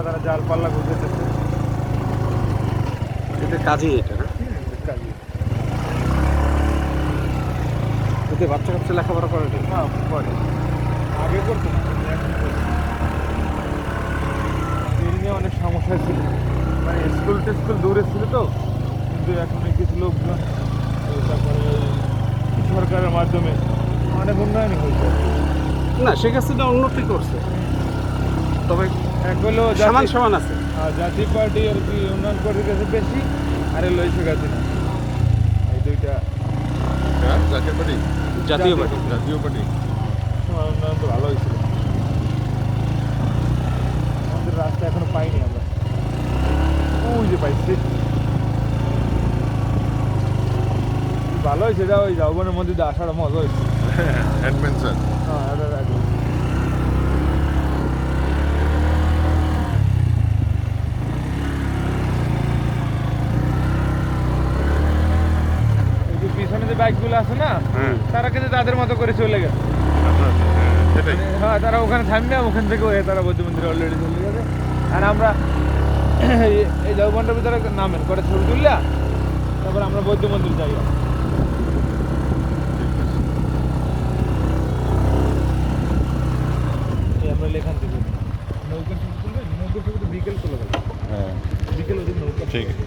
নৌকা তারা জাল পাল্লা ঘুরতেছে। এটা কাজই এটা না? এতে বাচ্চা কাচ্চা লেখাপড়া করে না? হ্যাঁ পরে আগে করতো না, এখন করতো। এই নিয়ে অনেক সমস্যা ছিল, মানে স্কুল টেস্কুল দূরে ছিল তো, কিন্তু এখন কিছু লোকজন তারপরে সরকারের মাধ্যমে অনেক উন্নয়নই হয়েছে। না, শেখ হাসিনা উন্নতি করছে, তবে এক হলো সমান সমান আছে। জাতীয় পার্টি আর কি উন্নয়ন করে গেছে বেশি, আর এলো শেখ হাসিনা, এই দুইটা জাতীয় পার্টি জাতীয় পার্টি। জাতীয় পার্টি সময় উন্নয়ন তো ভালো হয়েছিল। আমাদের রাস্তা এখনো পাইনি আমরা, ওই যে পাইছি ভালো হয়েছে। এটা ওই যৌবনের মধ্যে দিয়ে আসাটা মজা হয়েছে। অ্যাডভেঞ্চার। হ্যাঁ এটা একদম। এই যে পিছনে যে বাইকগুলো আছে না, হ্যাঁ তারা কিন্তু তাদের মতো করে চলে গেছে। সেটাই। মানে হ্যাঁ, তারা ওখানে থামবে, ওখান থেকে তারা বৌদ্ধ মন্দিরে অলরেডি চলে গেছে। আর আমরা এই যৌবনটার ভিতরে নামেন করে ছবি তুললা, তারপর আমরা বৌদ্ধ মন্দির যাই। আমরা লেখান থেকে নৌকা ছবি তুলবে, নৌকা ছবি তো বিকেল চলে গেল, হ্যাঁ বিকেল ওদের নৌকা। ঠিক আছে।